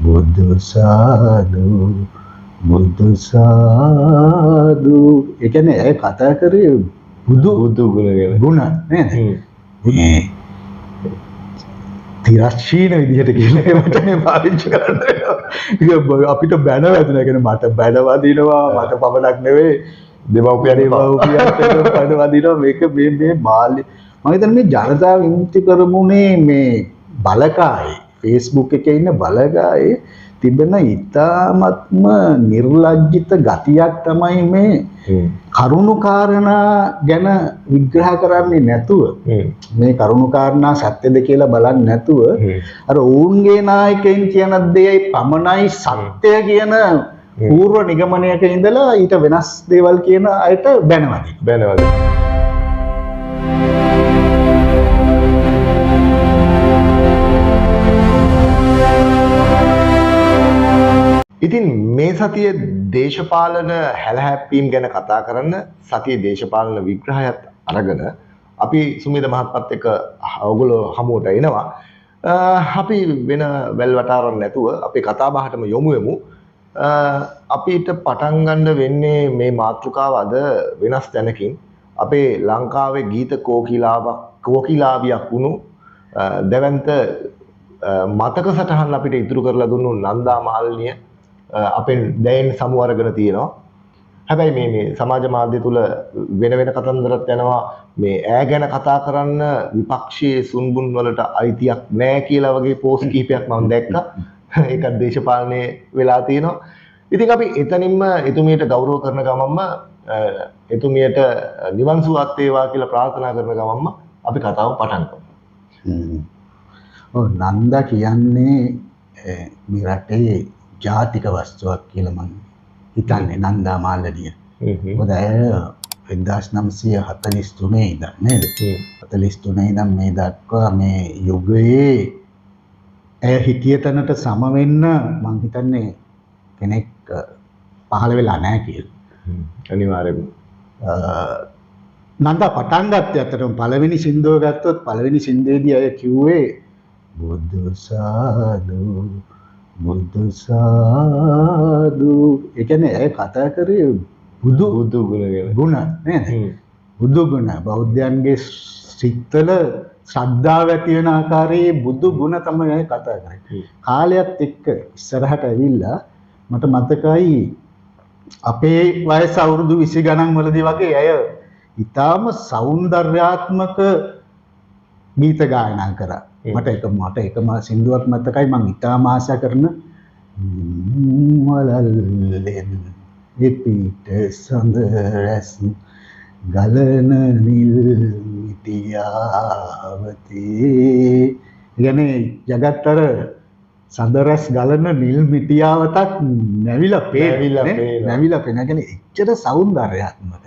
බුදු සාදු බුදු සාදු. ඒ කියන්නේ ඒ කතා කරේ බුදු ගුණ නේද? මේ තිරස්චීන විදිහට කියලා මට මේ පාවිච්චි කරන්න වෙනවා. අපිට බැන වැදුනා කියන්නේ මට බැන වදිනවා මට පමණක් නෙවෙයි දෙමව්පියන්ට බැන වදිනවා මේක මේ බාල්‍ය මම හිතන්නේ මේ ජනතා විමුක්ති කරමුනේ මේ බලකායේ Facebook එකේ ඉන්න බලකායේ තිබෙන ඊ타ත්ම නිර්ලජ්ජිත ගතියක් තමයි මේ කරුණු කාරණා ගැන විග්‍රහ කරන්නේ නැතුව මේ කරුණු කාරණා සත්‍යද කියලා බලන්නේ නැතුව අර ඔවුන්ගේ නායකයන් කියන දෙයයි පමණයි සත්‍ය කියන පූර්ව නිගමනයක ඉඳලා ඊට වෙනස් දේවල් කියන අයට බැනවදී. ඉතින් මේ සතියේ දේශපාලන හැලහැප්පීම් ගැන කතා කරන්න සතියේ දේශපාලන විග්‍රහයත් අරගෙන අපි සුමිත මහත්මත් එක්ක ඔයගොල්ලෝ හමුවට එනවා. අපි වෙන වැල් වටාරන්න නැතුව අපි කතා බහටම යොමු වෙමු. අපිට පටන් ගන්න වෙන්නේ මේ මාතෘකාව අද වෙනස් තැනකින් අපේ ලංකාවේ ගීත කෝකිලාවියක් වුණු දැවැන්ත මතක සටහන් අපිට ඉතුරු කරලා දුන්නු නන්දා මාල්නිය අපෙන් දැන් සමු අරගෙන තියෙනවා. හැබැයි මේ සමාජ මාධ්‍ය තුල වෙන කතන්දරත් යනවා මේ ඈ ගැන කතා කරන්න විපක්ෂයේ සුන්බුන් වලට අයිතියක් නැහැ කියලා වගේ පෝස්ට් කීපයක් මම දැක්කා. ඒකත් දේශපාලනයේ වෙලා තියෙනවා. ඉතින් අපි එතනින්ම එතුමියට ගෞරව කරන ගමන්ම එතුමියට නිවන් සුවත් වේවා කියලා ප්‍රාර්ථනා කරන ගමන්ම අපි කතාව පටන් ගමු. ඔව් නන්දා කියන්නේ මේ රටේ ජාතික වස්තුවක් කියලා මම හිතන්නේ නන්දා මාලනිය. මොකද ඇය 1943 ඉඳන් නේද? 43 ඉඳන් මේ දක්වා මේ යුගයේ ඇය හිටිය තැනට සම වෙන්න මම හිතන්නේ කෙනෙක් පහළ වෙලා නැහැ කියලා. අනිවාර්යයෙන්ම. නන්දා පටන් ගත්තේ අතරම පළවෙනි සින්දුව ගත්තොත් පළවෙනි සින්දුවේදී අය කිව්වේ බුදු සාදු බුදු සාදු. ඒ කියන්නේ ඇය කතා කරේ බුදු ගුණ නේද? බුදු ගුණ බෞද්ධයන්ගේ සිත්වල ශ්‍රද්ධාව ඇති වෙන ආකාරයේ බුදු ගුණ තමයි අය කතා කරන්නේ. කාලයත් එක්ක ඉස්සරහට ඇවිල්ලා මට මතකයි අපේ වයස අවුරුදු 20 ගණන් වලදී වගේ අය ඊටාම සෞන්දර්යාත්මක ගීත ගායනා කරා. මට එකම සින්දුවක් මතකයි මම ඊටාම ආශා කරන මලල්ලෙන් පිට සඳ රැස් ගලන නිල් මිටියාවතේ. කියන්නේ ජගත්තර සඳරස් ගලන නිල් මිටියාවතක් නැවිලා පේන කියන්නේ එච්චර සෞන්දර්යාත්මක.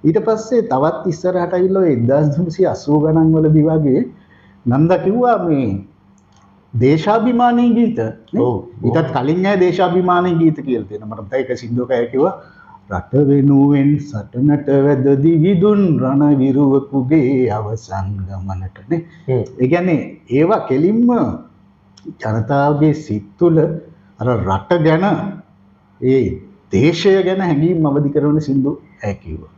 ඊට පස්සේ තවත් ඉස්සරහට ඇවිල්ලා 1980 ගණන් වලදී වගේ නන්දා කිව්වා මේ දේශාභිමානී ගීත නේ. ඊටත් කලින් නෑ දේශාභිමානී ගීත කියලා තියෙනවා. මට මතකයි එක සින්දුවක අය කිව්වා රට වෙනුවෙන් සටනට වැදදි විදුන් රණවිරුවෙකුගේ අවසන් ගමනට නේ. ඒ කියන්නේ ඒවා කෙලින්ම ජනතාවගේ සිත් තුළ අර රට ගැන ඒ දේශය ගැන හැඟීම් අවදි කරන සින්දු ඇය කිව්වා.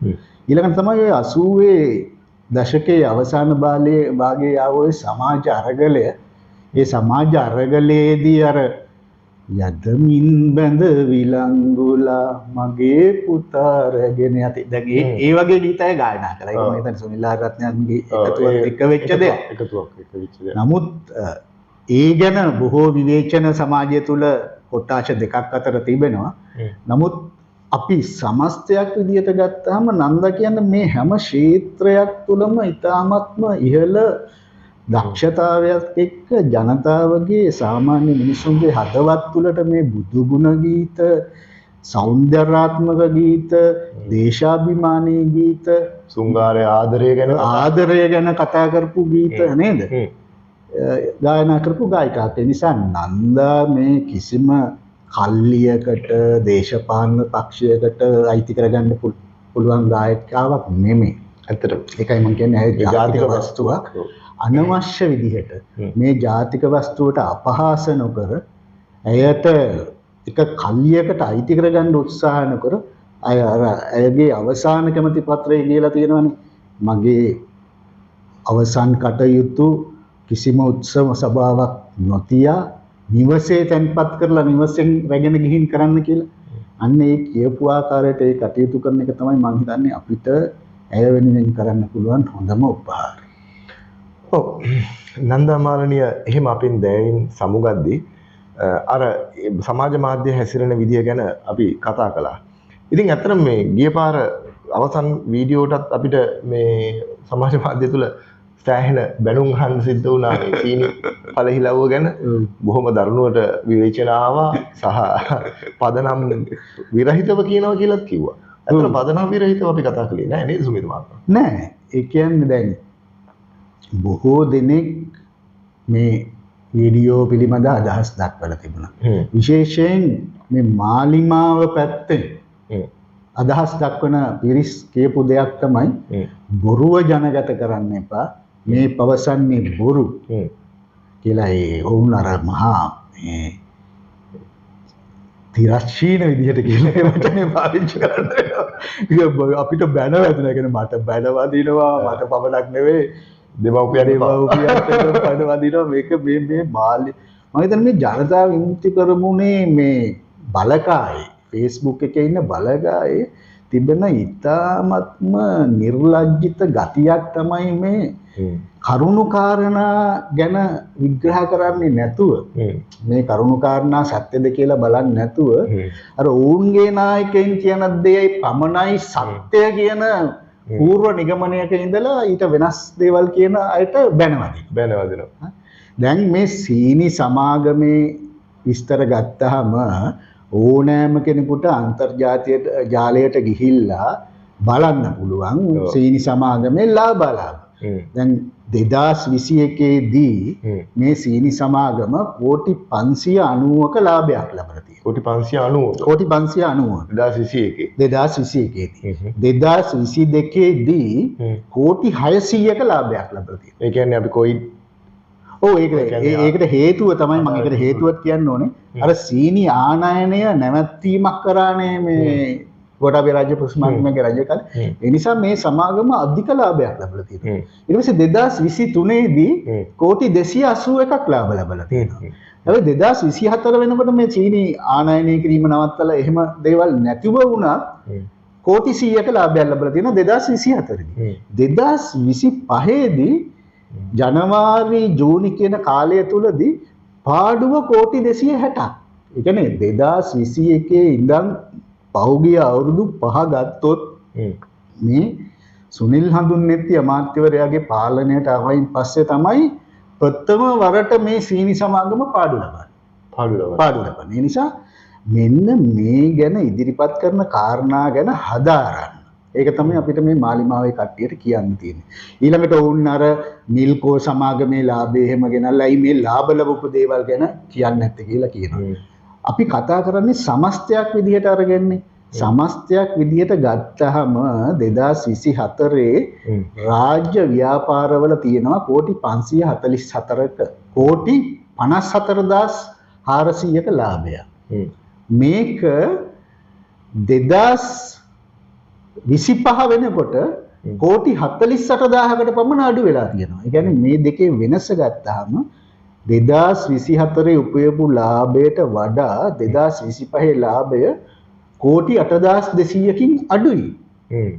ඊළඟට තමයි ඔය 80 දශකයේ අවසාන භාගයේ ආවෝ සමාජ අරගලය. ඒ සමාජ අරගලයේදී අර යදමින් බඳ විලංගුලා මගේ පුතා රැගෙන යති. දැන් ඒ වගේ ගීතය ගායනා කළා. ඒක මම හිතන්නේ සුනිල් ආරත්නයන්ගේ එකතුවක් වෙච්ච දෙයක්. නමුත් ඒ ගැන බොහෝ විවේචන සමාජය තුළ කොටාශ දෙකක් අතර තිබෙනවා. නමුත් අපි සමස්තයක් විදිහට ගත්තාම නන්දා කියන්නේ මේ හැම ක්ෂේත්‍රයක් තුළම ඉතාමත්ම ඉහළ දක්ෂතාවයක් එක්ක ජනතාවගේ සාමාන්‍ය මිනිසුන්ගේ හදවත් තුළට මේ බුදු ගුණ ගීත, සෞන්දර්යාත්මක ගීත, දේශාභිමානී ගීත, සුංගාරය ආදරය ගැන කතා කරපු ගීත නේද? ගායනා කරපු ගායිකාවක්. ඒ නිසා නන්දා මේ කිසිම කල්ලියකට දේශපාලන පක්ෂයකට අයිති කරගන්න පුළුවන් ගායකාවක් නෙමෙයි. ඇත්තටම ඒකයි මම කියන්නේ ඇය ජාතික වස්තුවක්. අනවශ්‍ය විදිහට මේ ජාතික වස්තුවට අපහාස නොකර ඇයට එක කල්ලියකට අයිති කරගන්න උත්සාහ නොකර අය අර ඇයගේ අවසාන කැමැති පත්‍රය කියලා තියෙනවානේ. මගේ අවසන් කටයුතු කිසිම උත්සව සභාවක් නොතියා නිවසේ තැන්පත් කරලා නිවසෙන් රැගෙන ගිහින් කරන්න කියලා. අන්න ඒ කියපු ආකාරයට ඒ කටයුතු කරන එක තමයි මම හිතන්නේ අපිට ඇය වෙනුවෙන් කරන්න පුළුවන් හොඳම උපහාරය. ඔව් නන්දා මාලනිය එහෙම අපෙන් දැයින් සමුගද්දී අර සමාජ මාධ්‍ය හැසිරෙන විදිය ගැන අපි කතා කළා. ඉතින් ඇත්තටම මේ ගිය පාර අවසන් වීඩියෝටත් අපිට මේ සමාජ මාධ්‍ය තුල සෑහෙන බැනුම් අහන්න සිද්ධ වුණා මේ සීනි පළහිලව්ව ගැන. බොහොම දරුණුවට විවේචන ආවා සහ පදනම් විරහිතව කියනවා කියලාත් කිව්වා. ඇත්තට පදනම් විරහිතව අපි කතා කළේ නෑ නේද සුමිත මහත්මයා? නෑ. ඒ කියන්නේ දැන් බොහෝ දෙනෙක් මේ වීඩියෝ පිළිබඳ අදහස් දක්වලා තිබුණා. විශේෂයෙන් මේ මාලිමාව පැත්තෙන් අදහස් දක්වන පිරිස් කියපු දෙයක් තමයි බොරුව ජනගත කරන්න එපා. මේ පවසන්නේ බොරු කියලා ඒ වුණ අර මහා මේ තිරස්චීන විදිහට කියලා වචනේ පාවිච්චි කරන්නේ. අපිට බැන වැදුනා කියන මට බැන වදිනවා මට පමණක් නෙවෙයි දෙමව්පියන්ට බැන වදිනවා මේක මේ මාළි මම හිතන්නේ මේ ජනතා විමුක්ති කරමුනේ මේ බලකායේ Facebook එකේ ඉන්න බලකායේ තිබෙන ඊ타ත්ම නිර්ලජ්ජිත ගතියක් තමයි මේ කරුණු කාරණා ගැන විග්‍රහ කරන්නේ නැතුව මේ කරුණු කාරණා සත්‍යද කියලා බලන්නේ නැතුව අර ඔවුන්ගේ නායකයන් කියන දෙයයි පමණයි සත්‍ය කියන පූර්ව නිගමනයක ඉඳලා ඊට වෙනස් දේවල් කියන අයට බැනවදිනවා. දැන් මේ සීනි සමාගමේ විස්තර ගත්තාම ඕනෑම කෙනෙකුට අන්තර්ජාතික ජාලයට ගිහිල්ලා බලන්න පුළුවන් සීනි සමාගමේ ලාභ. දැන් 2021 දී මේ සීනි සමාගම කෝටි 590ක ලාභයක් ලබලා තියෙනවා. කෝටි 590 2021 දී 2022 දී කෝටි 600ක ලාභයක් ලබලා තියෙනවා. ඒ කියන්නේ අපි කොයි ඒකට හේතුව තමයි මම ඒකට හේතුවක් කියන්න ඕනේ. අර සීනි ආනයනය නැවැත්වීමක් කරානේ මේ ගෝඨාභය රාජපක්ෂ මහත්මයාගේ රජ කාලේ. ඒ නිසා මේ සමාගම අධික ලාභයක් ලැබලා තියෙනවා. ඊට පස්සේ 2023 දී කෝටි 281ක් ලාභ ලැබලා තියෙනවා. හැබැයි 2024 වෙනකොට මේ සීනි ආනයනය කිරීම නවත්තලා එහෙම දේවල් නැතිව වුණා කෝටි 100ක ලාභයක් ලැබලා තියෙනවා 2024 දී. 2025 දී ජනවාරි ජූනි කියන කාලය තුලදී පාඩුව කෝටි 260ක්. ඒ කියන්නේ 2021 ඉඳන් පහුගිය අවුරුදු 5 ගත්තොත් මේ සුනිල් හඳුන්නේත්ති අමාත්‍යවරයාගේ පාලනයට ආවයින් පස්සේ තමයි ප්‍රථම වරට මේ සීනි සමාගම පාඩු ලබන්නේ. ඒ නිසා මෙන්න මේ ගැන ඉදිරිපත් කරන කාරණා ගැන හදාරන්න. ඒක තමයි අපිට මේ මාලිමාවේ කට්ටියට කියන්න තියෙන්නේ. ඊළඟට වුන් අර මිල්කෝ සමාගමේ ලාභය එහෙම ගෙනල්ලායි මේ ලාභ ලැබපු දේවල් ගැන කියන්නේ නැත්තේ කියලා කියනවා. අපි කතා කරන්නේ සමස්තයක් විදිහට අරගන්නේ. සමස්තයක් විදිහට ගත්තහම 2024 රාජ්‍ය ව්‍යාපාරවල තියෙනවා කෝටි 544ක කෝටි 544,400ක ලාභයක්. මේක 2025 වෙනකොට කෝටි 48,000කට පමණ අඩු වෙලා තියෙනවා. ඒ කියන්නේ මේ දෙකේ වෙනස ගත්තාම 2024 උපයපු ලාභයට වඩා 2025 ලාභය කෝටි 8,200කින් අඩුයි.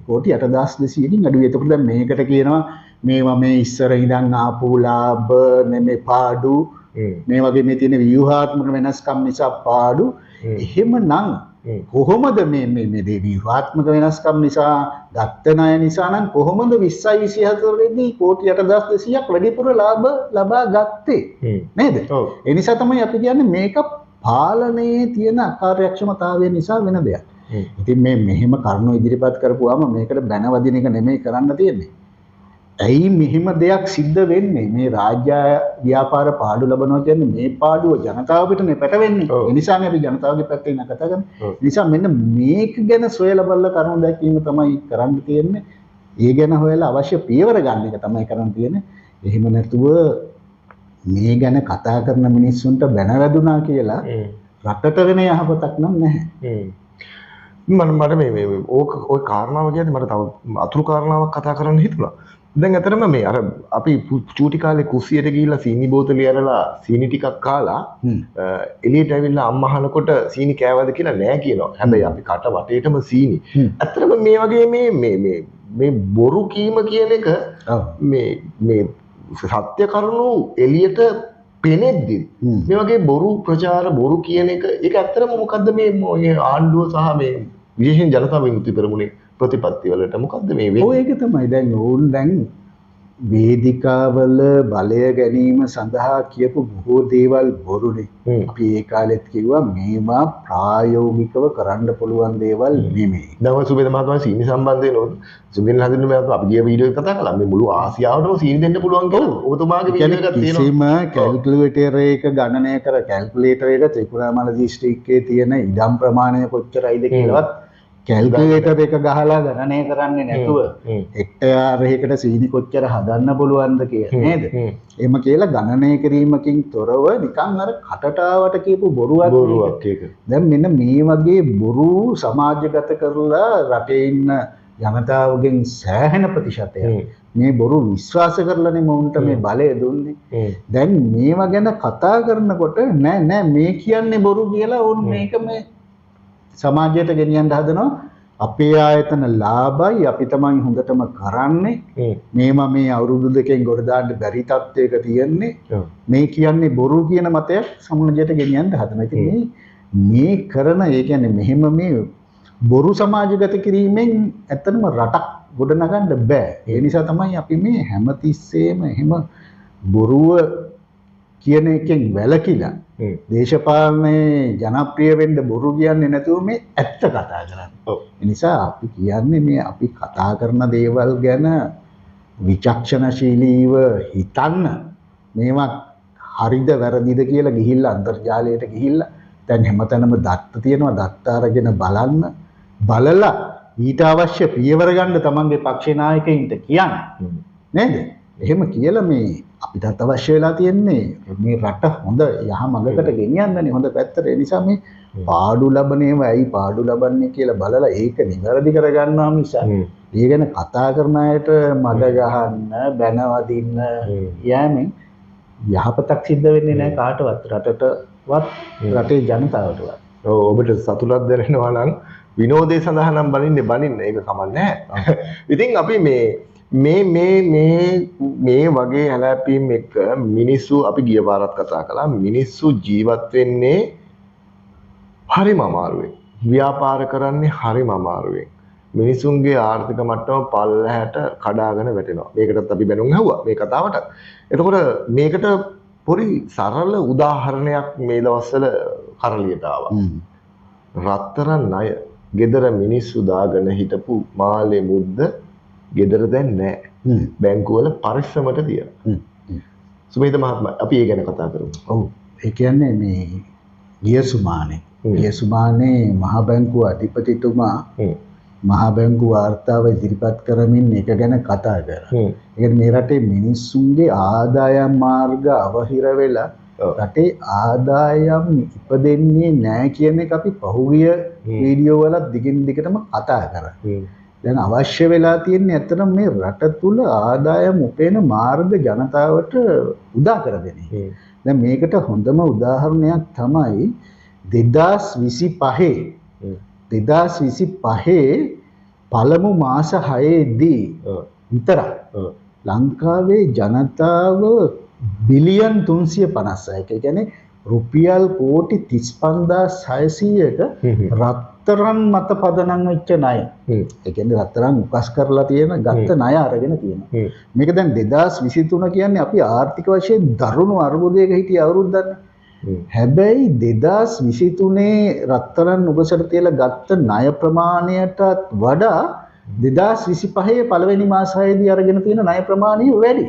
කෝටි 8,200කින් අඩුයි. එතකොට දැන් මේකට කියනවා මේවා මේ ඉස්සර ඉඳන් ආපු ලාභ නෙමෙයි පාඩු. මේ වගේ මේ තියෙන ව්‍යුහාත්මක වෙනස්කම් නිසා පාඩු. එහෙමනම් කොහොමද මේ ව්‍යුහාත්මක වෙනස්කම් නිසා ගත්ත ණය නිසා නම් කොහොමද 2024 දී කෝටි 8,200ක් වැඩිපුර ලාභ ලබා ගත්තේ නේද? ඒ නිසා තමයි අපි කියන්නේ මේක පාලනයේ තියෙන අකාර්යක්ෂමතාවය නිසා වෙන දෙයක්. ඉතින් මේ මෙහෙම කරුණු ඉදිරිපත් කරපුවාම මේකට බැනවදින එක නෙමෙයි කරන්න තියෙන්නේ. ඇයි මෙහෙම දෙයක් සිද්ධ වෙන්නේ? මේ රාජ්‍ය ව්‍යාපාර පාඩු ලබනවා කියන්නේ මේ පාඩුව ජනතාව පිටනේ පැටවෙන්නේ. ඒ නිසානේ අපි ජනතාවගේ පැත්තේ ඉන්න කතා කරන්නේ. ඒ නිසා මෙන්න මේක ගැන සොයලා බලලා කරුණු දැක්වීම තමයි කරන්න තියෙන්නේ. ඒ ගැන හොයලා අවශ්‍ය පියවර ගන්න එක තමයි කරන්න තියෙන්නේ. එහෙම නැතුව මේ ගැන කතා කරන මිනිස්සුන්ට බැන වැදුනා කියලා රටට වෙන යහපතක් නම් නැහැ. මට මේ ඕක ඔය කාරණාව කියන්නේ මට තව අතුරු කාරණාවක් කතා කරන්න හිතුණා. දැන් අතරම මේ අර අපි චූටි කාලේ කුස්සියට ගිහිල්ලා සීනි බෝතලේ අරලා සීනි ටිකක් කාලා එළියට ඇවිල්ලා අම්මා අහනකොට සීනි කෑවද කියලා නෑ කියනවා. හැබැයි අපි කට වටේටම සීනි. ඇත්තටම මේ වගේ මේ බොරු කීම කියන එක මේ සත්‍ය කරුණු එළියට පෙනෙද්දි මේ වගේ බොරු ප්‍රචාර බොරු කියන එක ඒක ඇත්තටම මොකද්ද මේ ආණ්ඩුව සහ මේ විශේෂයෙන් ජනතා විමුක්ති පෙරමුණේ ප්‍රතිපත්ති වලට මොකද්ද මේ වෙන්නේ? ඔය ඒක තමයි දැන් ඕන් දැන් වේදිකාවල බලය ගැනීම සඳහා කියපු බොහෝ දේවල් බොරුනේ. අපි ඒ කාලෙත් කිව්වා මේවා ප්‍රායෝගිකව කරන්න පුළුවන් දේවල් නෙමෙයි. දැන් සුබේද මහත්මයා සීනි සම්බන්ධයෙන් සුබින් හදින්න මේ අපි ගිය වීඩියෝ එක කතා කළා. මේ මුළු ආසියාවටම සීනි දෙන්න පුළුවන් කියලා. ඔබතුමාගේ වීඩියෝ එකක් තියෙනවා. කිසිම කැල්කියුලේටර් එක ගණනය කර කැල්කියුලේටර් එක ත්‍රිකුණාමල දිස්ත්‍රික්කයේ තියෙන ඉඩම් ප්‍රමාණය කොච්චරයිද කියලාවත් කැල්කියුලේටර් එක ගහලා ගණනය කරන්නේ නැතුව හෙක්ටයාරයකට සීනි කොච්චර හදන්න පුළුවන්ද කියලා නේද? එහෙම කියලා ගණනය කිරීමකින් තොරව නිකන් අර කටටාවට කියපු බොරුවක් ඒක. දැන් මෙන්න මේ වගේ බොරු සමාජගත කරලා රටේ ඉන්න ජනතාවගෙන් සෑහෙන ප්‍රතිශතයක් මේ බොරු විශ්වාස කරලානේ මොවුන්ට මේ බලය දුන්නේ. දැන් මේවා ගැන කතා කරනකොට නෑ මේ කියන්නේ බොරු කියලා ඕන් මේක මේ සමාජයට ගෙනියන්න හදනවා. අපේ ආයතන ලාභයි අපි තමයි හොඳටම කරන්නේ. මේ අවුරුදු දෙකෙන් ගොඩ දාන්න බැරි තත්ත්වයක තියෙන්නේ. මේ කියන්නේ බොරු කියන මතයක් සමාජයට ගෙනියන්න හදනවා. ඉතින් මේ කරන ඒ කියන්නේ මෙහෙම මේ බොරු සමාජගත කිරීමෙන් ඇත්තටම රටක් ගොඩනගන්න බෑ. ඒ නිසා තමයි අපි මේ හැමතිස්සෙම එහෙම බොරුව කියන එකෙන් වැළකීලා දේශපාලනේ ජනප්‍රිය වෙන්න බොරු කියන්නේ නැතුව මේ ඇත්ත කතා කරන්නේ. ඒ නිසා අපි කියන්නේ මේ අපි කතා කරන දේවල් ගැන විචක්ෂණශීලීව හිතන්න. මේවා හරිද වැරදිද කියලා ගිහිල්ලා අන්තර්ජාලයට ගිහිල්ලා දැන් හැමතැනම දත්ත තියෙනවා. දත්ත අරගෙන බලන්න. බලලා ඊට අවශ්‍ය පියවර ගන්න තමන්ගේ පක්ෂ නායකයින්ට කියන්න. නේද? එහෙම කියලා මේ අපිටත් අවශ්‍ය වෙලා තියෙන්නේ මේ රට හොඳ යහ මඟකට ගෙනියන්නනේ හොඳ පැත්තට. ඒ නිසා මේ පාඩු ලබනේම ඇයි පාඩු ලබන්නේ කියලා බලලා ඒක නිවැරදි කරගන්නවා මිසක් ඒ ගැන කතා කරන අයට මඩ ගහන්න බැන වදින්න යෑමෙන් යහපතක් සිද්ධ වෙන්නේ නැහැ කාටවත් රටටවත් රටේ ජනතාවටවත්. ඔබට සතුටක් දැනෙනවා නම් විනෝදේ සඳහා නම් බනින්න ඒක කමක් නැහැ. ඉතින් අපි මේ වගේ හැලැපීම් එක්ක මිනිස්සු අපි ගිය පාරත් කතා කළා. මිනිස්සු ජීවත් වෙන්නේ හරිම අමාරුවෙන්. ව්‍යාපාර කරන්නේ හරිම අමාරුවෙන්. මිනිසුන්ගේ ආර්ථික මට්ටම පල්ලහැට කඩාගෙන වැටෙනවා. මේකටත් අපි බැනුම් ඇහුවා මේ කතාවට. එතකොට මේකට පොඩි සරල උදාහරණයක් මේ දවස්වල කරලියට ආවා. රත්තරන් ණය ගෙදර මිනිස්සු දාගෙන හිටපු මාළේ මුද්ද ගෙදර දැන් නැහැ. බැංකුවල පරිස්සමට තියෙනවා. සුමේද මහත්මයා අපි ඒ ගැන කතා කරමු. ඔව්. ඒ කියන්නේ මේ ගිය සුමානේ මහ බැංකුව අධිපතිතුමා මහ බැංකුව වාර්තාව ඉදිරිපත් කරමින් ඒක ගැන කතා කරා. ඒ කියන්නේ මේ රටේ මිනිස්සුන්ගේ ආදායම් මාර්ග අවහිර වෙලා රටේ ආදායම් ඉපදෙන්නේ නැහැ කියන එක අපි පහුගිය වීඩියෝ වල දිගින් දිගටම කතා කරා. දැන් අවශ්‍ය වෙලා තියෙන්නේ ඇත්තටම මේ රට තුල ආදායම් උපයන මාර්ග ජනතාවට උදා කර දෙන එක. දැන් මේකට හොඳම උදාහරණයක් තමයි 2025 පළමු මාස 6 දී විතරක් ලංකාවේ ජනතාව බිලියන් 356ක කියන්නේ රුපියල් කෝටි 35600ක රත්තරන් මත පදනම් වෙච්ච ණය. ඒ කියන්නේ රත්තරන් උකස් කරලා තියෙන ගත්ත ණය අරගෙන තියෙනවා. මේක දැන් 2023 කියන්නේ අපි ආර්ථික වශයෙන් දරුණු අර්බුදයක හිටිය අවුරුද්දක්. හැබැයි 2023 රත්තරන් උගසට තියලා ගත්ත ණය ප්‍රමාණයටත් වඩා 2025 පළවෙනි මාස 6 දී අරගෙන තියෙන ණය ප්‍රමාණය වැඩි.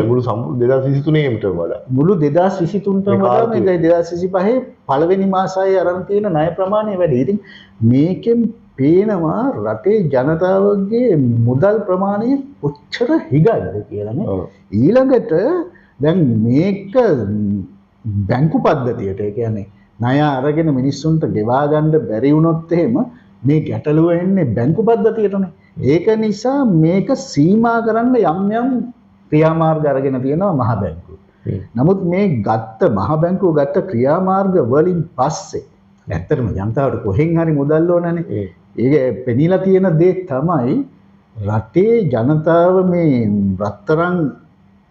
මුළු සම්පූර්ණ 2023ට වඩා මුළු 2023ටම වඩා මේ 2025 පළවෙනි මාසයේ අරන් තියෙන ණය ප්‍රමාණය වැඩි. ඉතින් මේකෙන් පේනවා රටේ ජනතාවගේ මුදල් ප්‍රමාණය කොච්චර හිගයිද කියලා නේ. ඊළඟට දැන් මේක බැංකු පද්ධතියට ඒ කියන්නේ ණය අරගෙන මිනිස්සුන්ට ගෙවා ගන්න බැරි වුණොත් එහෙම මේ ගැටලුව එන්නේ බැංකු පද්ධතියටනේ. ඒක නිසා මේක සීමා කරන්න යම් යම් ක්‍රියාමාර්ග අරගෙන තියෙනවා මහ බැංකුව. නමුත් මේ මහ බැංකුව ගත්ත ක්‍රියාමාර්ග වලින් පස්සේ ඇත්තටම ජනතාවට කොහෙන් හරි මුදල් ඕනනේ. ඒක පෙනීලා තියෙන දේ තමයි රටේ ජනතාව මේ රත්තරන්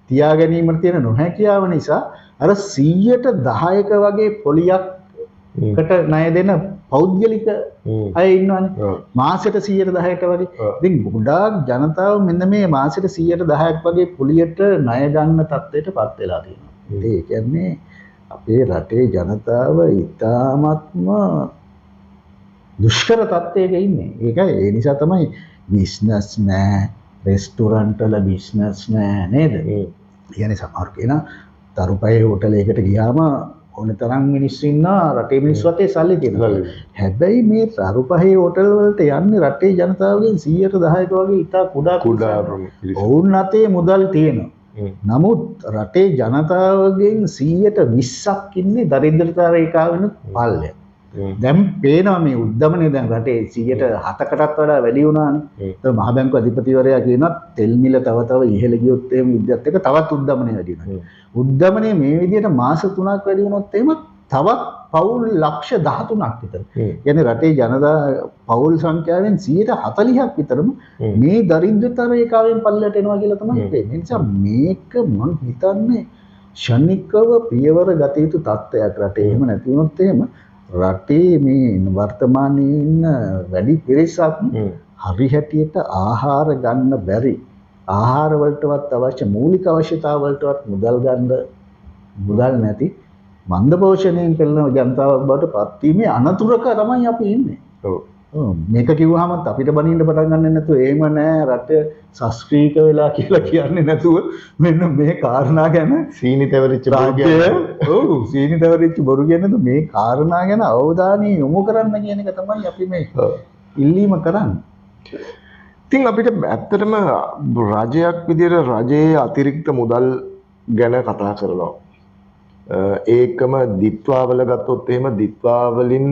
තියා ගැනීමට තියෙන නොහැකියාව නිසා අර 10%ක වගේ පොලියක්කට ණය දෙන පෞද්ගලික අය ඉන්නවනේ. මාසෙට 10%ක වගේ. ඉතින් ගොඩාක් ජනතාව මෙන්න මේ මාසෙට 10%ක් වගේ පොලියට ණය ගන්න තත්ත්වයටපත් වෙලා තියෙනවා. ඒ කියන්නේ අපේ රටේ ජනතාව ඉතාමත්ම දුෂ්කර තත්ත්වයක ඉන්නේ. ඒකයි ඒ නිසා තමයි බිස්නස් නෑ, රෙස්ටොරන්ට් වල බිස්නස් නෑ නේද? කියන්නේ සමහර කෙනා තරුපයේ හෝටලයකට ගියාම ඕන තරම් මිනිස්සු ඉන්නවා රටේ මිනිස්සු අතේ සල්ලි තියෙනවා. හැබැයි මේ තරුපයේ හෝටල් වලට යන්නේ රටේ ජනතාවගෙන් 110ක වගේ ඉතා කුඩා ඔවුන් අතේ මුදල් තියෙනවා. නමුත් රටේ ජනතාවගෙන් 120ක් ඉන්නේ දරිද්‍රතා රේඛාවෙන් පල්ලෙ. දැන් පේනවා මේ උද්දමනය දැන් රටේ 107කටත් වඩා වැඩි වුණානේ. ඒක මහ බැංකු අධිපතිවරයා කියනවා තෙල් මිල තව ඉහළ ගියොත් එහෙම විද්‍යාවත් එක තවත් උද්දමනය වැඩි වෙනවා. උද්දමනය මේ විදිහට මාස 3ක් වැඩි වුණොත් එහෙම තවත් පවුල් ලක්ෂ 13ක් විතර. කියන්නේ රටේ ජනතා පවුල් සංඛ්‍යාවෙන් 140ක් විතරම මේ දරිද්‍රතා රේඛාවෙන් පල්ලයට එනවා කියලා තමයි වෙන්නේ. ඒ නිසා මේක මම හිතන්නේ ශනිකව පියවර ගත යුතු තත්ත්වයක් රටේ. එහෙම නැති වුණොත් එහෙම රටේ මේ වර්තමානයේ ඉන්න වැඩි පිරිසක් හරි හැටියට ආහාර ගන්න බැරි ආහාර වලටවත් අවශ්‍ය මූලික අවශ්‍යතා වලටවත් මුදල් නැති මන්ද පෝෂණයෙන් පෙළෙන ජනතාවක් බවට පත් වීමේ අනතුරක තමයි අපි ඉන්නේ. මේක කිව්වහම අපිට බනින්න පටන් ගන්න නැතුව එහෙම නෑ රට ශාස්ත්‍රීය වෙලා කියලා කියන්නේ නැතුව මෙන්න මේ කාරණා ගැන සීනිතවරිච්ච බොරු කියන්නේ මේ කාරණා ගැන අවධානය යොමු කරන්න කියන එක තමයි අපි මේ ඉල්ලීම කරන්නේ. ඉතින් අපිට ඇත්තටම රජයක් විදිහට රජයේ අතිරික්ත මුදල් ගැන කතා කරනවා. ඒකම දිත්වාවල ගත්තොත් එහෙම දිත්වාවලින්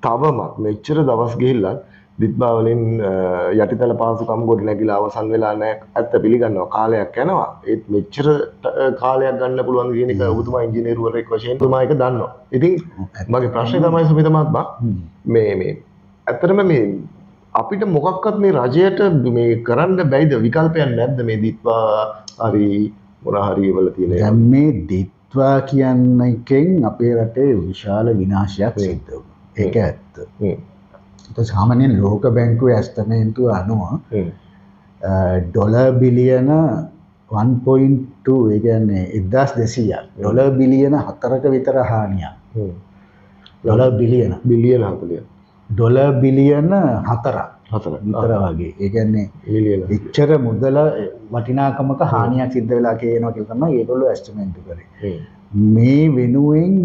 තවමත් මෙච්චර දවස් ගිහිල්ලා දිත්වාවලින් යටිතල පහසුකම් ගොඩ නැගිලා අවසන් වෙලා නැහැ. ඇත්ත පිළිගන්නවා කාලයක් යනවා. ඒත් මෙච්චර කාලයක් ගන්න පුළුවන් කියන එක ඔබතුමා ඉංජිනේරුවරයෙක් වශයෙන් තුමා ඒක දන්නවා. ඉතින් මගේ ප්‍රශ්නේ තමයි සුමිත මහත්මයා මේ ඇත්තටම මේ අපිට මොකක්වත් මේ රජයට මේ කරන්න බැයිද විකල්පයක් නැද්ද මේ දිත්වා හරි මොන හරි වල තියෙන දැන් මේ දිත්වා කියන එකෙන් අපේ රටේ විශාල විනාශයක් සිද්ධ වුණා. ඒක ඇත්ත. සාමාන්‍යයෙන් ලෝක බැංකුවේ ඇස්තමේන්තුව අනුව ඩොලර් බිලියන 1.2 ඒ කියන්නේ 1200ක් ඩොලර් බිලියන 4ක විතර හානියක්. ඩොලර් බිලියන 4 ඩොලර් බිලියන 4ක් විතර වගේ. ඒ කියන්නේ එච්චර මුදල වටිනාකමක හානියක් සිද්ධ වෙලා කියනවා කියලා තමයි ඒගොල්ලෝ ඇස්ටිමේට් කරේ. මේ වෙනුවෙන්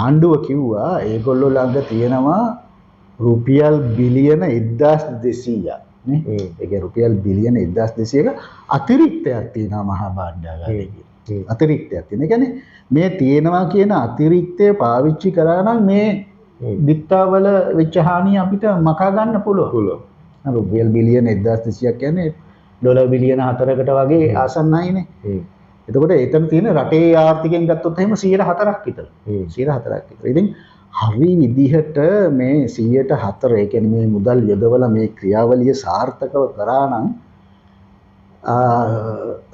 ආණ්ඩුව කිව්වා ඒගොල්ලෝ ළඟ තියෙනවා රුපියල් බිලියන 1200ක් නේ. ඒක රුපියල් බිලියන 1200ක අතිරික්තයක් තියෙනවා මහා භාණ්ඩාගාරයේ. අතිරික්තයක් තියෙන. ඒ කියන්නේ මේ තියෙනවා කියන අතිරික්තය පාවිච්චි කරා නම් මේ දිත්තාවල වෙච්ච හානිය අපිට මකා ගන්න පුළුවන්. රුපියල් බිලියන 1200ක් කියන්නේ ඩොලර් බිලියන 4කට වගේ ආසන්නයිනේ. එතකොට එතන තියෙන රටේ ආර්ථිකයෙන් ගත්තොත් එහෙම 104ක් විතර. 104ක් විතර. ඉතින් හරි විදිහට මේ 104 ඒ කියන්නේ මේ මුදල් යොදවලා මේ ක්‍රියාවලිය සාර්ථකව කරා නම්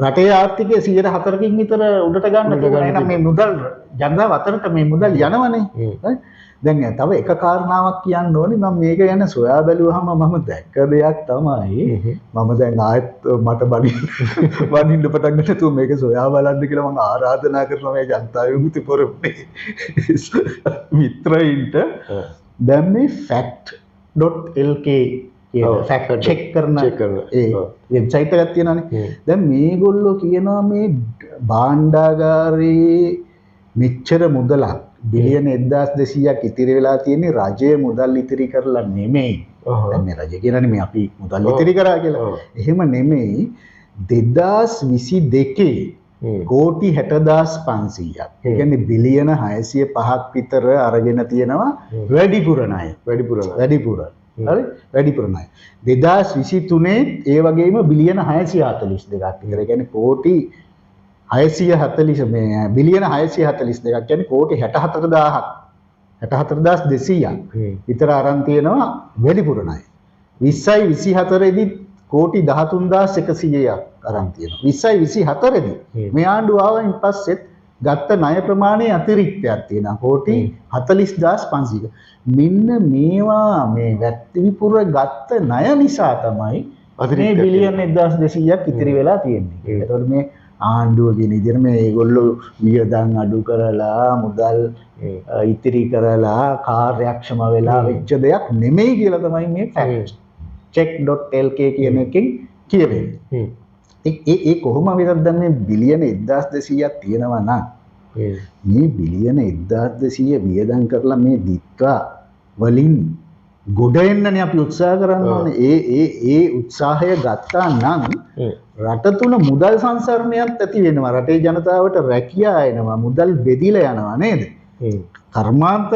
රටේ ආර්ථිකය 104කින් විතර උඩට ගන්න පුළුවන්. එහෙනම් මේ මුදල් ජනතාව අතරට මේ මුදල් යනවනේ. දැන් තව එක කාරණාවක් කියන්න ඕනේ මම මේක ගැන සොයා බැලුවාම මම දැක්ක දෙයක් තමයි මම දැන් ආයෙත් මට බනින්න පටන් ගත්තා මේක සොයා බලන්න කියලා මම ආරාධනා කරනවා මේ ජනතා විමුක්ති පොරොප්පේ මිත්‍රයින්ට දැන් මේ fact.lk කියන ෆැක්ට් චෙක් කරන ඒ වෙබ්සයිට් එකක් තියෙනවානේ. දැන් මේගොල්ලෝ කියනවා මේ භාණ්ඩාගාරයේ මෙච්චර මුදලක් බිලියන 1200ක් ඉතිරි වෙලා තියෙන්නේ රජයේ මුදල් ඉතිරි කරලා නෙමෙයි. දැන් මේ රජය කියන්නේ මේ අපි මුදල් ඉතිරි කරා කියලා. එහෙම නෙමෙයි 2022 කෝටි 60,500ක්. ඒ කියන්නේ බිලියන 605ක් විතර අරගෙන තියෙනවා වැඩිපුර ණය. වැඩිපුර. හරි? වැඩිපුර ණය. 2023 ඒ වගේම බිලියන 642ක් විතර. ඒ කියන්නේ කෝටි 640 මේ බිලියන 642ක් කියන්නේ කෝටි 64,000ක් 64,200ක් විතර අරන් තියෙනවා වැඩිපුර ණය. 20යි 24 දී කෝටි 13,100ක් අරන් තියෙනවා. 20යි 24 දී මේ ආණ්ඩුව ආවයින් පස්සෙත් ගත්ත ණය ප්‍රමාණය අතිරික්තයක් තියෙනවා. කෝටි 40,500ක. මෙන්න මේවා මේ වැත්තිවිපුර ගත්ත ණය නිසා තමයි මේ බිලියන 1,200ක් ඉතිරි වෙලා තියෙන්නේ. ඒතකොට මේ ආණ්ඩුව කියන විදිහට මේ ඒගොල්ලෝ වියදම් අඩු කරලා මුදල් ඉතිරි කරලා කාර්යක්ෂම වෙලා වෙච්ච දෙයක් නෙමෙයි කියලා තමයි මේ fact check.lk කියන එකෙන් කියවෙන්නේ. ඒ කොහොම වෙනද දැන් මේ බිලියන 1,200ක් තියෙනවා නම් මේ බිලියන 1,200 වියදම් කරලා මේ දිත්වා වලින් ගොඩ එන්නනේ අපි උත්සාහ කරන්න ඕනේ. ඒ උත්සාහය ගත්තා නම් රට තුල මුදල් සංසරණයක් ඇති වෙනවා. රටේ ජනතාවට රැකියාව එනවා. මුදල් බෙදිලා යනවා නේද? කර්මාන්ත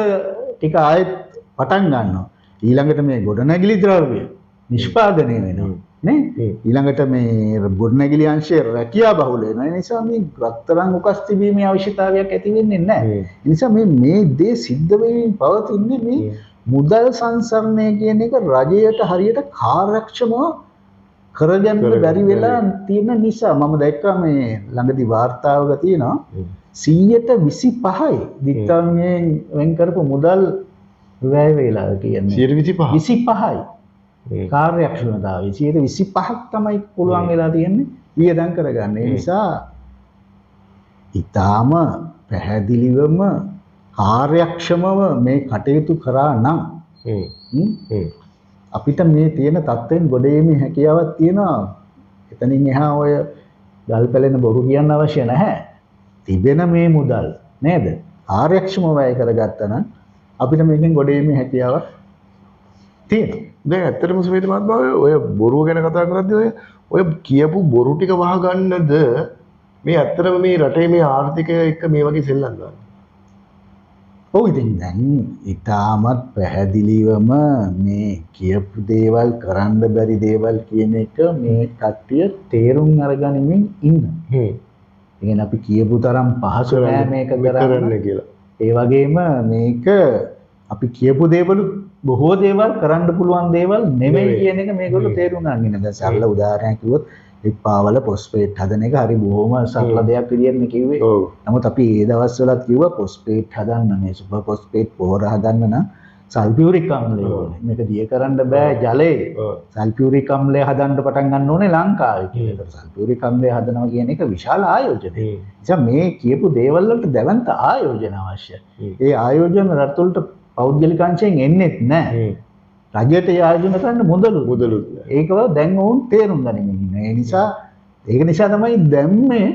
ටික ආයෙත් පටන් ගන්නවා. ඊළඟට මේ ගොඩනැගිලි ද්‍රව්‍ය නිෂ්පාදනය වෙනවා. නේ? ඊළඟට මේ ගොඩනැගිලි අංශය රැකියාව බහුල වෙනවා. ඒ නිසා මේ රත්තරන් උකස් තිබීමේ අවශ්‍යතාවයක් ඇති වෙන්නේ නැහැ. ඒ නිසා මේ දේ සිද්ධ වෙමින් පවතින්නේ මේ මුදල් සංසරණය කියන එක රජයට හරියට කාර්යක්ෂමව කරගන්න බැරි වෙලා තියෙන නිසා මම දැක්කා මේ ළඟදී වාර්තාවක තියෙනවා 125යි දිත්තන්යෙන් වෙන් කරපු මුදල් වැය වේලා කියන්නේ 25යි කාර්යක්ෂමතාවය 125ක් තමයි පුළුවන් වෙලා තියෙන්නේ වියදම් කරගන්න. ඒ නිසා ඊටාම පැහැදිලිවම කාර්යක්ෂමව මේ කටයුතු කරා නම් අපිට මේ තියෙන තත්ත්වෙන් ගොඩේීමේ හැකියාවක් තියෙනවා. එතනින් එහා ඔය ගල් පැලෙන බොරු කියන්න අවශ්‍ය නැහැ. තිබෙන මේ මුදල් නේද? කාර්යක්ෂමව වැය කරගත්තා නම් අපිට මේකෙන් ගොඩේීමේ හැකියාවක් තියෙනවා. දැන් ඇත්තටම සුමේත මහත්මයා ඔය බොරුව ගැන කතා කරද්දී ඔය කියපු බොරු ටික වහගන්නද මේ ඇත්තටම මේ රටේ මේ ආර්ථිකය එක්ක මේ වගේ සෙල්ලම් ගන්න? ඔව් ඉතින් දැන් ඊටමත් පැහැදිලිවම මේ කියපු දේවල් කරන්න බැරි දේවල් කියන එක මේ කට්ටිය තේරුම් අරගනිමින් ඉන්න. ඒ කියන්නේ අපි කියපු තරම් පහසු නෑ මේක කරන්න කියලා. ඒ වගේම මේක අපි කියපු දේවල් බොහෝ දේවල් කරන්න පුළුවන් දේවල් නෙමෙයි කියන එක මේගොල්ලෝ තේරුම් ගන්න ඉන්න. දැන් සරල උදාහරණයක් කිව්වොත් පාවල පොස්පේට් හදන එක හරි බොහොම සරල දෙයක් විදියට කිව්වේ. නමුත් අපි ඒ දවස්වලත් කිව්වා පොස්පේට් හදන්න මේ සුපර් පොස්පේට් පොහොර හදන්න නම් සල්ෆියුරික් අම්ලය ඕනේ. මේක දිය කරන්න බෑ ජලයේ. සල්ෆියුරික් අම්ලය හදන්න පටන් ගන්න ඕනේ ලංකාවේ කියලා. සල්ෆියුරික් අම්ලය හදනවා කියන එක විශාල ආයෝජනයක්. නිසා මේ කියපු දේවල් වලට දැවන්ත ආයෝජන අවශ්‍යයි. ඒ ආයෝජන රටවලට පෞද්ගලික අංශයෙන් එන්නේත් නැහැ. රජයට ආයෝජන කරන්න මුදලුත් ඒකව දැන් වුන් තේරුම් ගනිමින් ඉන්නේ. ඒ නිසා ඒක නිසා තමයි දැන් මේ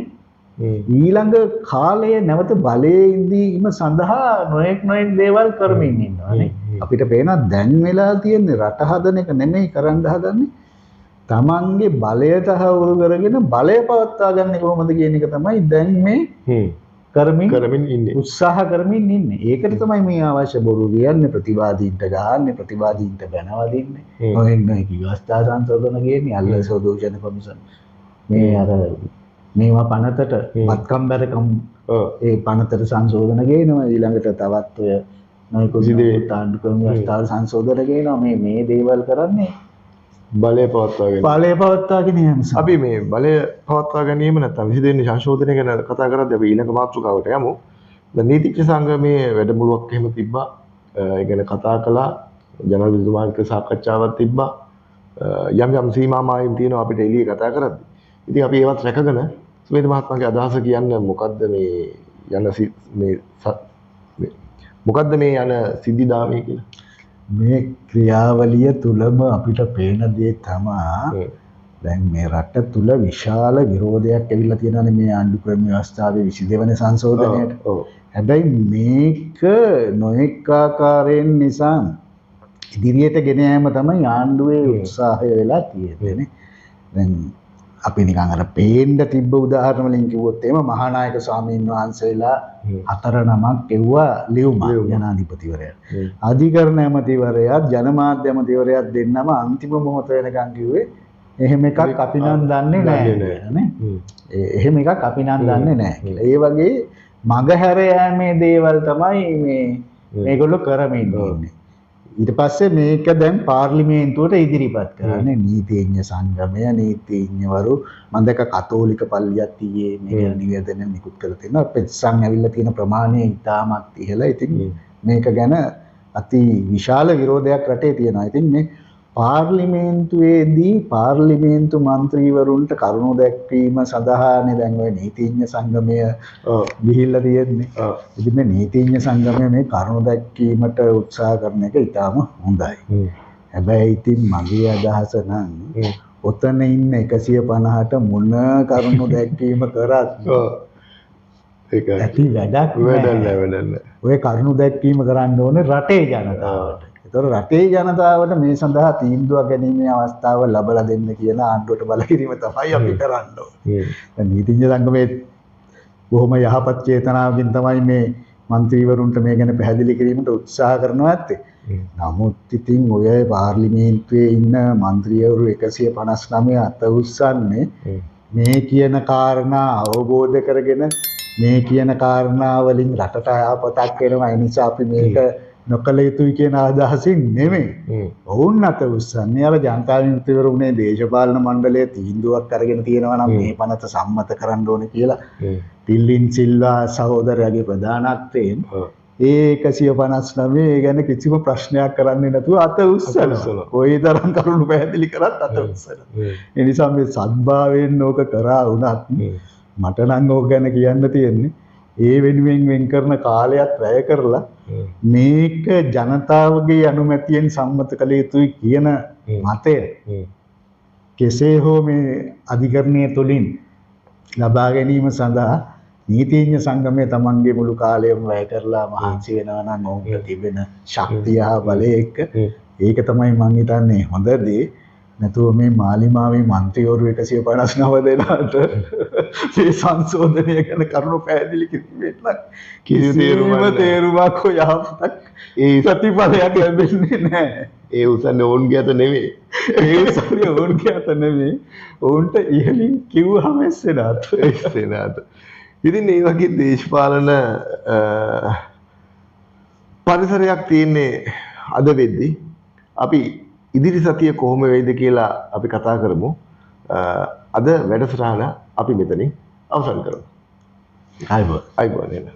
ඊළඟ කාලයේ නැවත බලයේ ඉඳීම සඳහා නොඑක් දේවල් කරමින් ඉන්නවානේ. අපිට පේනවා දැන් වෙලා තියෙන්නේ රට හදන එක නෙමෙයි කරන්න හදන්නේ. තමන්ගේ බලය තහවුරු කරගෙන බලය පවත්වා ගන්න කොහොමද කියන එක තමයි දැන් මේ කරමින් ඉන්නේ. උත්සාහ කරමින් ඉන්නේ. ඒකට තමයි මේ අවශ්‍ය බොරු කියන්නේ ප්‍රතිවාදීන්ට ගහන්නේ ප්‍රතිවාදීන්ට බැනවදින්නේ. නොඑක් විවස්ථා සංශෝධන කියන්නේ අල්ලස දෝෂණ කොමිසම්. මේ අර මේවා පනතට මත්කම් බැරකම් ඒ පනතට සංශෝධන ගේනවා. ඊළඟට තවත් ඔය නොයෙකුත් ආණ්ඩුක්‍රම ව්‍යවස්ථාව සංශෝධන ගේනවා. මේ දේවල් කරන්නේ බලය පවත්වාගෙන යන නිසා. අපි මේ බලය පවත්වා ගැනීම නැත්නම් 22 සංශෝධනය ගැන කතා කරද්දී අපි ඊළඟ මාතෘකාවට යමු. දැන් නීතිඥ සංගමයේ වැඩමුළුවක් එහෙම තිබ්බා. ඒ ගැන කතා කළා. ජනාධිපතිතුමාත් සාකච්ඡාවක් තිබ්බා. යම් සීමා මායිම් තියෙනවා අපිට එළිය කතා කරද්දී. ඉතින් අපි ඒවත් රැකගෙන සුමේත මහත්මයාගේ අදහස කියන්න මොකද්ද මේ යන සිද්ධිදාමය කියලා? මේ ක්‍රියාවලිය තුලම අපිට පේන දේ තමයි දැන් මේ රට තුල විශාල විරෝධයක් ඇවිල්ලා තියෙනවානේ මේ ආණ්ඩුක්‍රම ව්‍යවස්ථාවේ 22 වෙනි සංශෝධනයට. හැබැයි මේක නොඑක ආකාරයෙන් නිසා ඉදිරියට ගෙන යාම තමයි ආණ්ඩුවේ උත්සාහය වෙලා තියෙන්නේ. දැන් අපි නිකන් අර පේන්න තිබ්බ උදාහරණ වලින් කිව්වොත් එහෙම මහානායක ස්වාමීන් වහන්සේලා 4 නමක් එව්වා ලියුමක් ජනාධිපතිවරයාට. අධිකරණ ඇමතිවරයාත් ජනමාධ්‍ය ඇමතිවරයාත් දෙන්නම අන්තිම මොහොත වෙනකන් කිව්වේ එහෙම එකක් අපි නම් දන්නේ නැහැ නේ. එහෙම එකක් අපි නම් දන්නේ නැහැ කියලා. ඒ වගේ මගහැර යෑමේ දේවල් තමයි මේගොල්ලෝ කරමින් ඉන්නේ. ඊට පස්සේ මේක දැන් පාර්ලිමේන්තුවට ඉදිරිපත් කරන්නේ නීතිඥ සංගමය නීතිඥවරු මම දැක්ක කතෝලික පල්ලියත් ඊයේ මේ නිවේදනය නිකුත් කරලා තියෙනවා. පෙත්සම් ඇවිල්ලා තියෙන ප්‍රමාණය ඉතාමත් ඉහළ. ඉතින් මේක ගැන අති විශාල විරෝධයක් රටේ තියෙනවා. ඉතින් මේ පාර්ලිමේන්තුවේදී පාර්ලිමේන්තු මන්ත්‍රීවරුන්ට කරුණු දැක්වීම සඳහානේ දැන් ඔය නීතිඥ සංගමය ගිහිල්ලා තියෙන්නේ. ඉතින් මේ නීතිඥ සංගමය මේ කරුණු දැක්වීමට උත්සාහ කරන එක ඉතාම හොඳයි. හැබැයි ඉතින් මගේ අදහස නම් ඔතන ඉන්න 150ට මොන කරුණු දැක්වීම කරත් ඒක ඇති වැඩක් නෑ. ඔය කරුණු දැක්වීම කරන්න ඕනේ රටේ ජනතාවට. ඒතර රටේ ජනතාවට මේ සඳහා තීන්දුවක් ගැනීමේ අවස්ථාව ලබා දෙන්න කියන ආණ්ඩුවට බල කිරීම තමයි අපි කරන්න ඕනේ. දැන් නීතිඥ සංගමයේ බොහොම යහපත් චේතනාවකින් තමයි මේ മന്ത്രിවරුන්ට මේ ගැන පැහැදිලි කිරීමට උත්සාහ කරනවා ඇත්තේ. නමුත් ඉතින් ඔය පාර්ලිමේන්තුවේ ඉන්න മന്ത്രിවරු 159 අත උස්සන්නේ මේ කියන කාරණා අවබෝධ කරගෙන මේ කියන කාරණා වලින් රටට ආපතක් වෙනවා. ඒ නිසා අපි මේක නොකළ යුතුයි කියන අදහසින් නෙමෙයි. ඔවුන් අත උස්සන්නේ අර ජනතා විමුක්තිවරුනේ දේශපාලන මණ්ඩලයේ තීන්දුවක් අරගෙන තියෙනවා නම් මේ පනත සම්මත කරන්න ඕනේ කියලා. පිල්ලින් සිල්වා සහෝදරයාගේ ප්‍රධානත්වයෙන් ඒ 159 ගැන කිසිම ප්‍රශ්නයක් කරන්නේ නැතුව අත උස්සනවා. කොයිතරම් කරුණු පැහැදිලි කරත් අත උස්සනවා. ඒ නිසා මේ සත්භාවයෙන් ඕක කරා වුණත් මට නම් ඕක ගැන කියන්න තියෙන්නේ ඒ වෙනුවෙන් වෙන් කරන කාලයක් වැය කරලා මේක ජනතාවගේ අනුමැතියෙන් සම්මත කළ යුතුයි කියන මතය කෙසේ හෝ මේ අධිකරණය තුළින් ලබා ගැනීම සඳහා නීතිඥ සංගමය තමන්ගේ මුළු කාලයම වැය කරලා මහන්සි වෙනවා නම් ඔවුන්ට තිබෙන ශක්තිය හා බලය එක්ක ඒක තමයි මම හිතන්නේ හොඳ දේ. නැතුව මේ මාලිමාවේ മന്ത്രിවරු 159 දෙනාට මේ සංශෝධනය ගැන කරුණු පැහැදිලි කිරීමෙන් කිසිම තේරුමක් යහපතක් ඒ ප්‍රතිඵලයක් ලැබෙන්නේ නැහැ. ඒ උසන්නේ ඕන්ගේ අත නෙමෙයි. ඒ උසන්නේ ඕන්ගේ අත නෙමෙයි. ඕන්ට ඉහළින් කිව්වම එස්සෙනාත. ඉතින් මේ වගේ දේශපාලන පරිසරයක් තියෙන්නේ අද වෙද්දී අපි ඉදිරි සතිය කොහොම වෙයිද කියලා අපි කතා කරමු. අද වැඩසටහන අපි මෙතනින් අවසන් කරමු. අයබෝවන්.